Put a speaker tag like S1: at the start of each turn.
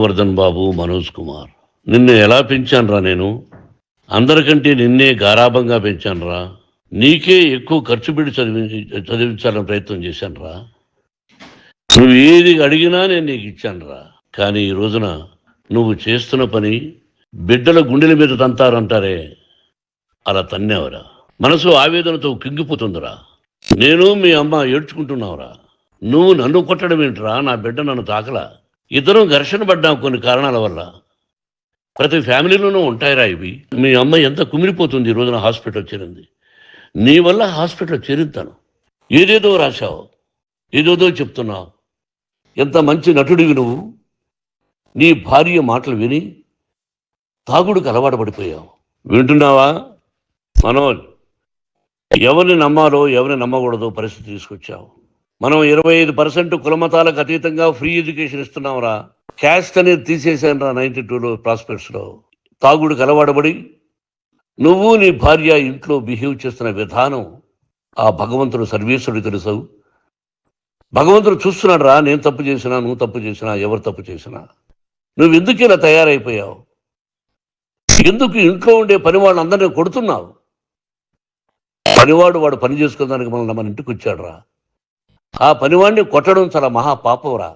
S1: వర్ధన్ బాబు, మనోజ్ కుమార్. నిన్ను ఎలా పెంచానురా నేను? అందరికంటే నిన్నే గారాబంగా పెంచానురా. నీకే ఎక్కువ ఖర్చు పెట్టి చదివించాలని ప్రయత్నం చేశానురా. నువ్వు ఏది అడిగినా నేను నీకు ఇచ్చానురా. కానీ ఈ రోజున నువ్వు చేస్తున్న పని బిడ్డల గుండెల మీద తంతారంటారే, అలా తన్నేవరా. మనసు ఆవేదనతో కింగిపోతుందిరా. నేను మీ అమ్మ ఏడ్చుకుంటున్నావురా. నువ్వు నన్ను కొట్టడం ఏంట్రా? నా బిడ్డ నన్ను తాకలా. ఇద్దరం ఘర్షణ పడ్డాం కొన్ని కారణాల వల్ల. ప్రతి ఫ్యామిలీలోనూ ఉంటాయిరా ఇవి. మీ అమ్మ ఎంత కుమిలిపోతుంది ఈ రోజున హాస్పిటల్ చేరింది. నీ వల్ల హాస్పిటల్ చేరుతాను. ఏదేదో రాశావు, ఏదేదో చెప్తున్నావు. ఎంత మంచి నటుడివి నువ్వు. నీ భార్య మాటలు విని తాగుడుకు అలవాటు పడిపోయావు. వింటున్నావా మనోజ్? ఎవరిని నమ్మాలో ఎవరిని నమ్మకూడదో పరిస్థితి తీసుకొచ్చావు. మనం 25% కులమతాలకు అతీతంగా ఫ్రీ ఎడ్యుకేషన్ ఇస్తున్నాంరా. క్యాస్ట్ అనేది తీసేశాను రా 92లో ప్రాస్పెక్ట్స్లో. తాగుడుకు అలవాటుపడి నువ్వు నీ భార్య ఇంట్లో బిహేవ్ చేస్తున్న విధానం ఆ భగవంతుడు సర్వేశ్వరుడు తెలుసు. భగవంతుడు చూస్తున్నాడు రా. నేను తప్పు చేసినా, నువ్వు తప్పు చేసినా, ఎవరు తప్పు చేసినా. నువ్వు ఎందుకు ఇలా తయారైపోయావు? ఎందుకు ఇంట్లో ఉండే పనివాళ్ళు అందరినీ కొడుతున్నావు? పనివాడు వాడు పని చేసుకోవడానికి మన ఇంటికి వచ్చాడు రా. ఆ పనివాడిని కొట్టడం చాలా మహాపాపం రా.